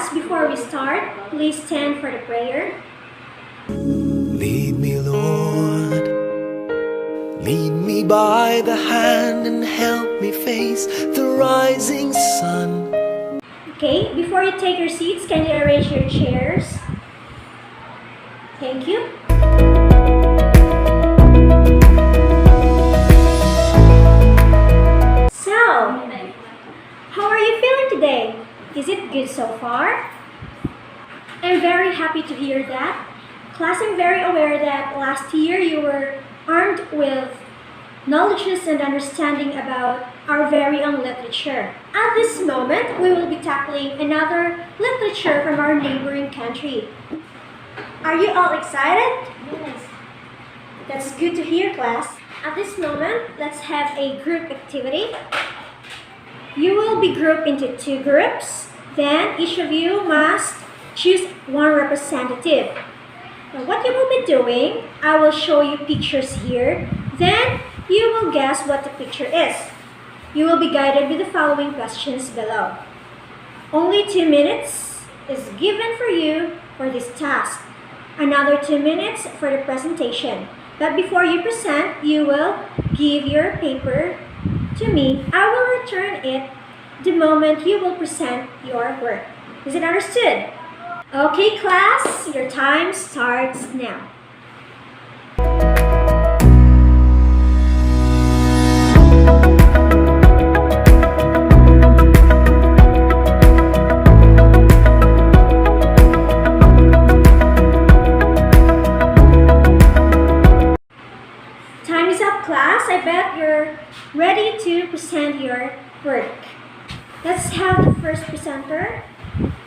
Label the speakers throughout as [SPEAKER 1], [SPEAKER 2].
[SPEAKER 1] class, before we start, please stand for the prayer.
[SPEAKER 2] Lead me, Lord. Lead me by the hand and help me face the rising sun.
[SPEAKER 1] Okay, before you take your seats, can you arrange your chairs? Thank you. So, how are you feeling today? Is it good so far? I'm very happy to hear that. Class, I'm very aware that last year you were armed with knowledges and understanding about our very own literature. At this moment, we will be tackling another literature from our neighboring country. Are you all excited? Yes. That's good to hear, class. At this moment, let's have a group activity. You will be grouped into 2 groups. Then each of you must choose one representative. Now, what you will be doing, I will show you pictures here. Then you will guess what the picture is. You will be guided with the following questions below. Only 2 minutes is given for you for this task. Another 2 minutes for the presentation. But before you present, you will give your paper to me. I will return it the moment you will present your work. Is it understood? Okay, class, your time starts now. Time is up, class. I bet you're ready to present your work. Let's have the first presenter.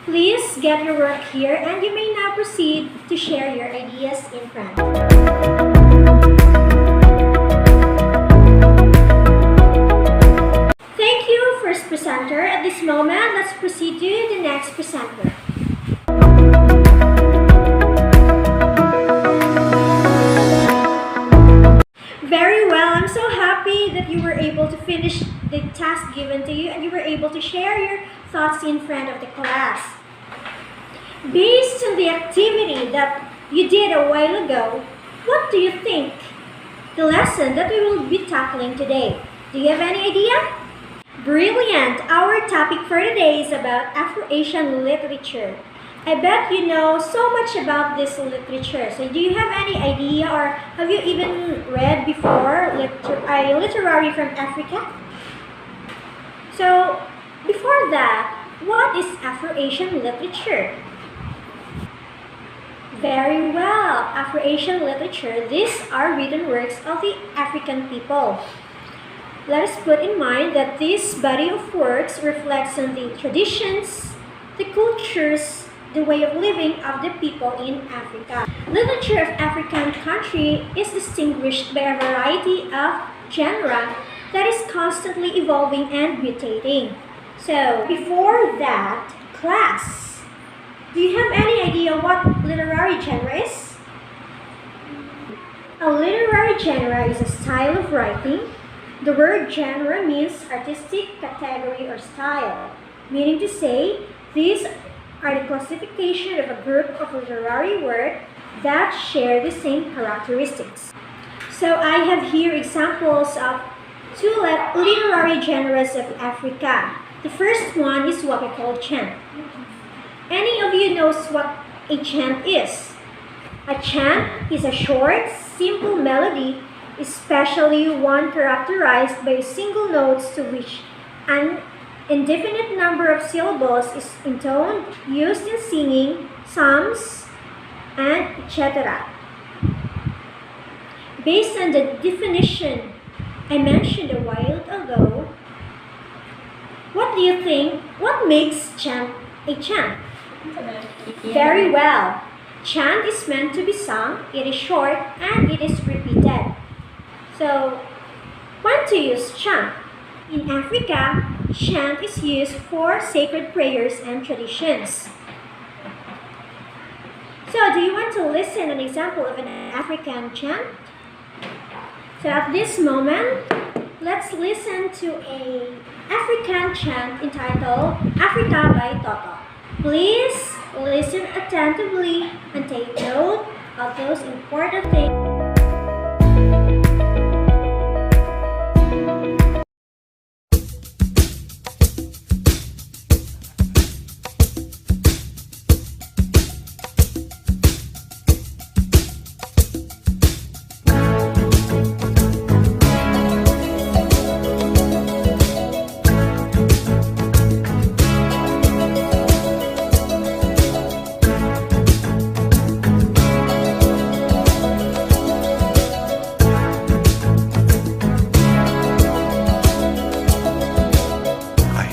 [SPEAKER 1] Please get your work here, and you may now proceed to share your ideas in front. Thank you, first presenter. At this moment, let's proceed to the next presenter. Very well. I'm so happy that you were able to finish the task given to you and you were able to share your thoughts in front of the class. Based on the activity that you did a while ago, what do you think the lesson that we will be tackling today? Do you have any idea? Brilliant! Our topic for today is about Afro-Asian literature. I bet you know so much about this literature. So do you have any idea or have you even read before a literary from Africa? So before that, what is Afro-Asian literature? Very well. Afro-Asian literature, these are written works of the African people. Let us put in mind that this body of works reflects on the traditions, the cultures, the way of living of the people in Africa. Literature of African country is distinguished by a variety of genre that is constantly evolving and mutating. So, before that, class, do you have any idea what literary genre is? A literary genre is a style of writing. The word genre means artistic category or style, meaning to say, these are the classification of a group of literary work that share the same characteristics. So I have here examples of 2 literary genres of Africa. The first one is what we call chant. Any of you knows what a chant is? A chant is a short, simple melody, especially one characterized by single notes to which an indefinite number of syllables is intoned, used in singing, psalms, and etc. Based on the definition I mentioned a while ago, what do you think? What makes chant a chant? Very well. Chant is meant to be sung, it is short, and it is repeated. So, when to use chant? In Africa, chant is used for sacred prayers and traditions. So, do you want to listen an example of an African chant? So, at this moment, let's listen to an African chant entitled Africa by Toto. Please listen attentively and take note of those important things.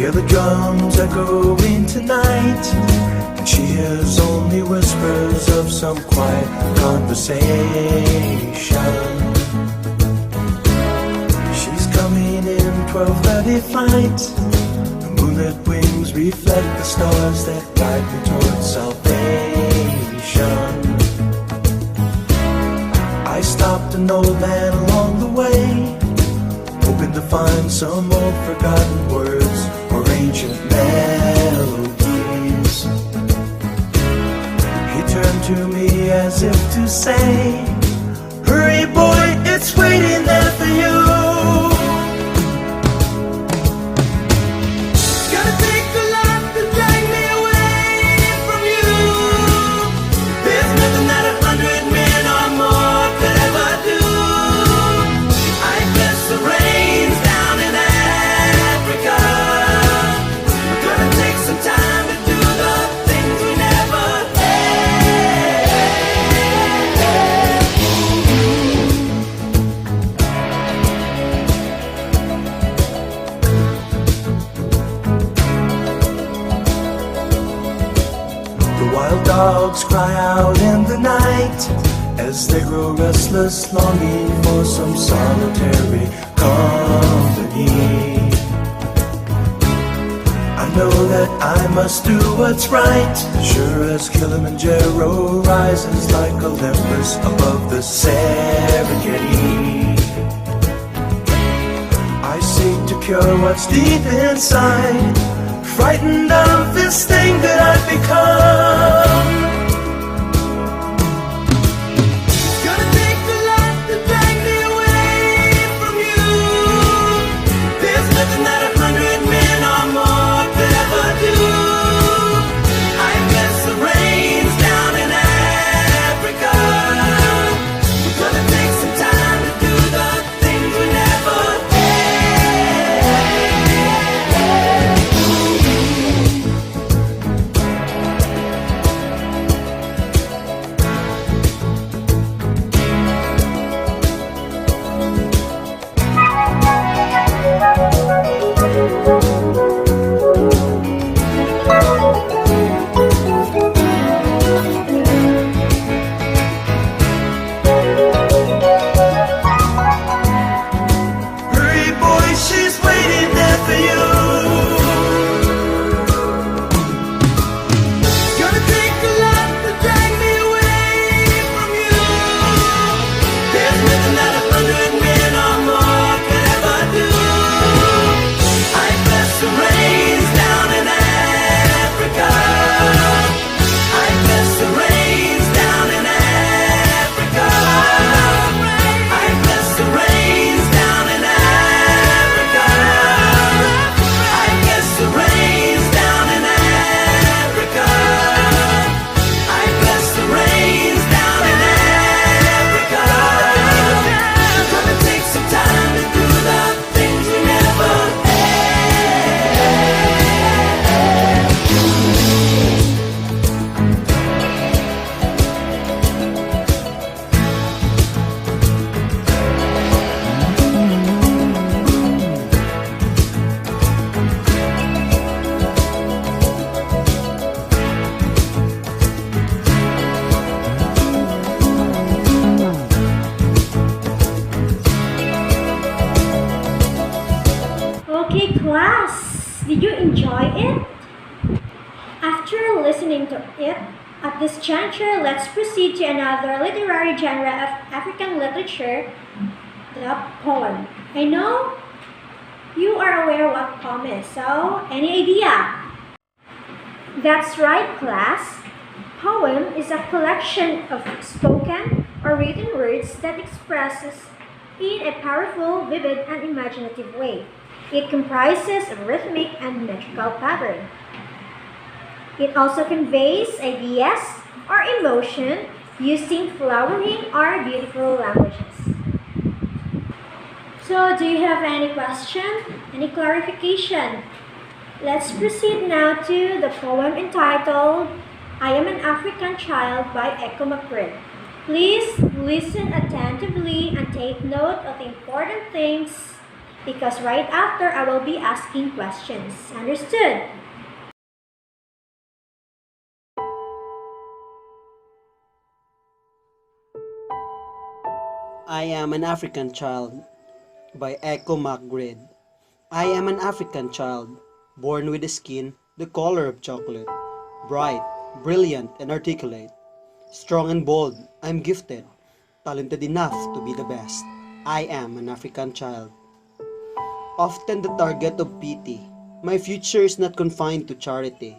[SPEAKER 2] Hear the drums echoing tonight, and she hears only whispers of some quiet conversation. She's coming in 12:30 flight. The moonlit wings reflect the stars that guide me towards salvation. I stopped an old man along the way, hoping to find some old forgotten words or ancient melodies. He turned to me as if to say, "Hurry boy, it's waiting there for you." It's gonna take a lot to drag me away from you. There's nothing that 100 men or more could ever do. I bless the rains down in Africa. We're gonna take some time to do the things we never had. The wild dogs cry out in the night as they grow restless, longing for some solitary company. I know that I must do what's right, sure as Kilimanjaro rises like Olympus above the Serengeti. I seek to cure what's deep inside, frightened of this thing that I've become. It's gonna take a lot to drag me away from you. There's nothing that 100 men or more could ever do. I bless the rains down in Africa. We're gonna take some time to do the things we never Hurry boy, she's waiting there for you. It's gonna take a lot to drag me away from you. There's nothing that 100 men or more could ever do. I bless the rains down in Africa. I bless the rains down in Africa. I bless the rains down in Africa. I bless the rains down in Africa. I bless the rains down in Africa. We're gonna take some time to do the things we never
[SPEAKER 1] Okay, class, did you enjoy it? After listening to it, at this juncture, let's proceed to another literary genre of African literature, the poem. I know you are aware what poem is, so any idea? That's right, class. Poem is a collection of spoken or written words that expresses in a powerful, vivid, and imaginative way. It comprises a rhythmic and metrical pattern. It also conveys ideas or emotion using flowering or beautiful languages. So, do you have any question? Any clarification? Let's proceed now to the poem entitled I Am an African Child by Echo McGridd. Please listen attentively and take note of the important things because right after I will be asking questions. Understood?
[SPEAKER 3] I Am an African Child by Echo McGridd. I am an African child, born with a skin the color of chocolate, bright, brilliant, and articulate. Strong and bold, I'm gifted, talented enough to be the best. I am an African child. Often the target of pity, my future is not confined to charity.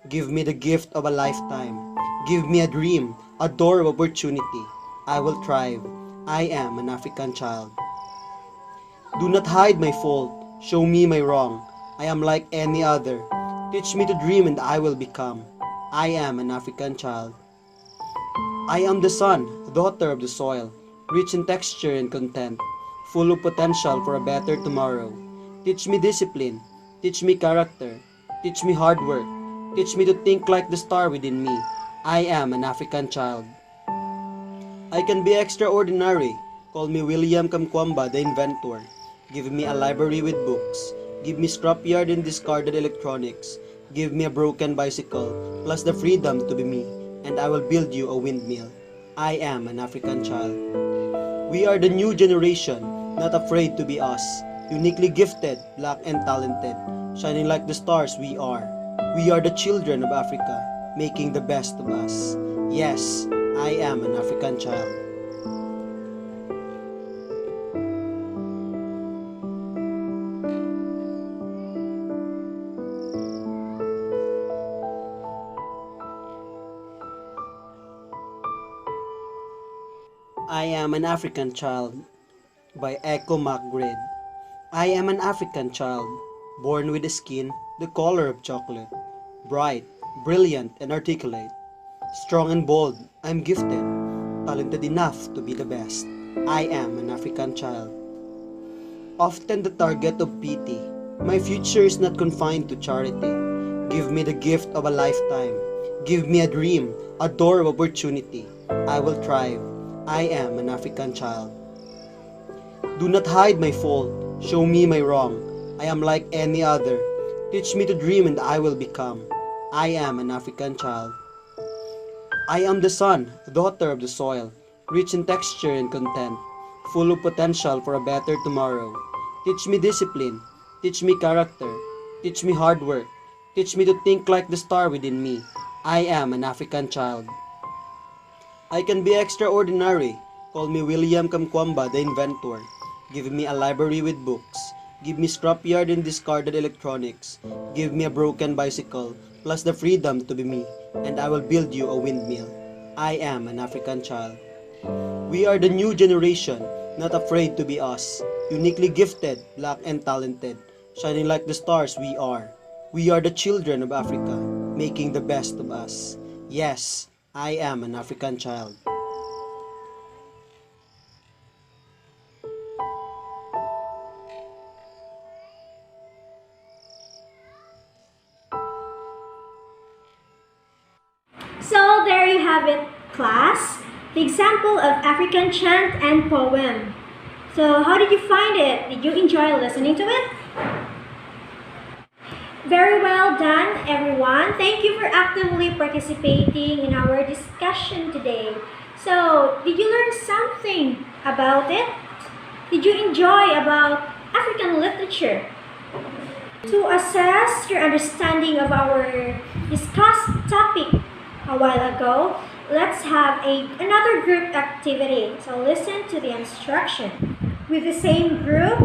[SPEAKER 3] Give me the gift of a lifetime. Give me a dream, a door of opportunity. I will thrive. I am an African child. Do not hide my fault. Show me my wrong. I am like any other. Teach me to dream and I will become. I am an African child. I am the sun, daughter of the soil, rich in texture and content, full of potential for a better tomorrow. Teach me discipline. Teach me character. Teach me hard work. Teach me to think like the star within me. I am an African child. I can be extraordinary. Call me William Kamkwamba, the inventor. Give me a library with books. Give me scrapyard and discarded electronics. Give me a broken bicycle, plus the freedom to be me, and I will build you a windmill. I am an African child. We are the new generation, not afraid to be us. Uniquely gifted, black and talented, shining like the stars we are. We are the children of Africa, making the best of us. Yes, I am an African child. I am an African child by Echo McGridd. I am an African child, born with a skin the color of chocolate, bright, brilliant, and articulate. Strong and bold, I'm gifted, talented enough to be the best. I am an African child. Often the target of pity, my future is not confined to charity. Give me the gift of a lifetime. Give me a dream, a door of opportunity. I will thrive. I am an African child. Do not hide my fault. Show me my wrong. I am like any other. Teach me to dream and I will become. I am an African child. I am the sun, daughter of the soil, rich in texture and content, full of potential for a better tomorrow. Teach me discipline. Teach me character. Teach me hard work. Teach me to think like the star within me. I am an African child. I can be extraordinary. Call me William Kamkwamba, the inventor. Give me a library with books. Give me scrapyard and discarded electronics. Give me a broken bicycle, plus the freedom to be me, and I will build you a windmill. I am an African child. We are the new generation, not afraid to be us. Uniquely gifted, black and talented, shining like the stars we are. We are the children of Africa, making the best of us. Yes, I am an African child.
[SPEAKER 1] So there you have it, class. The example of African chant and poem. So how did you find it? Did you enjoy listening to it? Very well done, everyone. Thank you for actively participating in our discussion today. So, did you learn something about it? Did you enjoy about African literature? To assess your understanding of our discussed topic a while ago, let's have another group activity. So listen to the instruction. With the same group,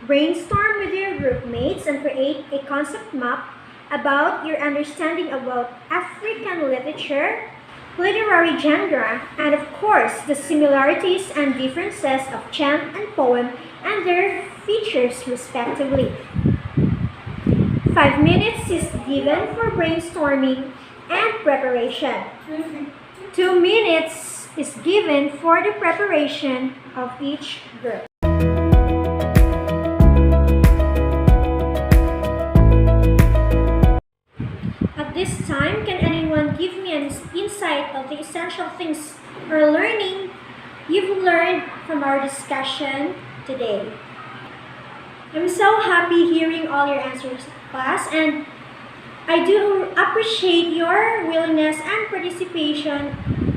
[SPEAKER 1] brainstorm with your group mates and create a concept map about your understanding about African literature, literary genre, and of course the similarities and differences of chant and poem and their features respectively. 5 minutes is given for brainstorming and preparation. 2 minutes is given for the preparation of each group. At this time, can anyone give me an insight of the essential things or learning you've learned from our discussion today? I'm so happy hearing all your answers, class, and I do appreciate your willingness and participation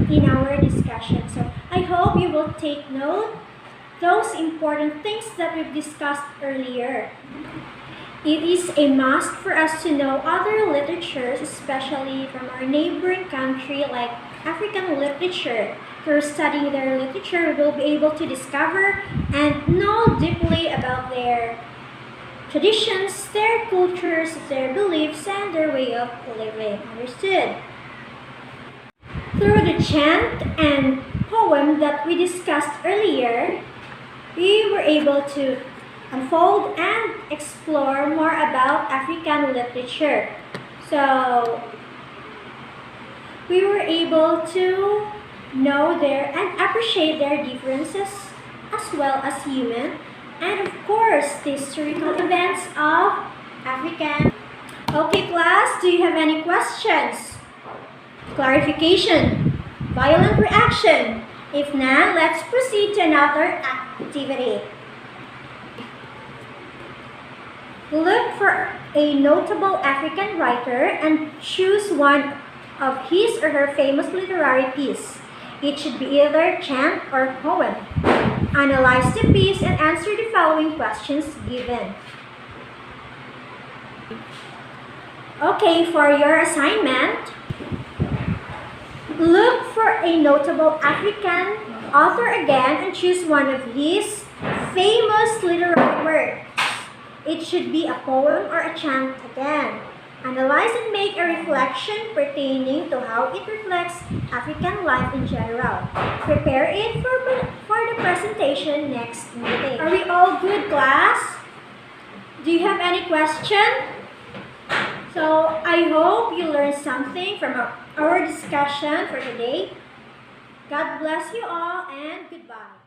[SPEAKER 1] in our discussion. So I hope you will take note those important things that we've discussed earlier. It is a must for us to know other literatures, especially from our neighboring country like African literature. Through studying their literature, we will be able to discover and know deeply about their traditions, their cultures, their beliefs, and their way of living. Understood? Through the chant and poem that we discussed earlier, we were able to unfold and explore more about African literature. So, we were able to know their and appreciate their differences as well as human, and of course the historical events of African. Okay class, do you have any questions? Clarification? Violent reaction? If none, let's proceed to another activity. Look for a notable African writer and choose one of his or her famous literary piece. It should be either chant or poem. Analyze the piece and answer the following questions given. Okay, for your assignment, look for a notable African author again and choose one of his famous literary works. It should be a poem or a chant again. Analyze and make a reflection pertaining to how it reflects African life in general. Prepare it for the presentation next meeting. Are we all good, class? Do you have any question? So, I hope you learned something from our discussion for today. God bless you all and goodbye.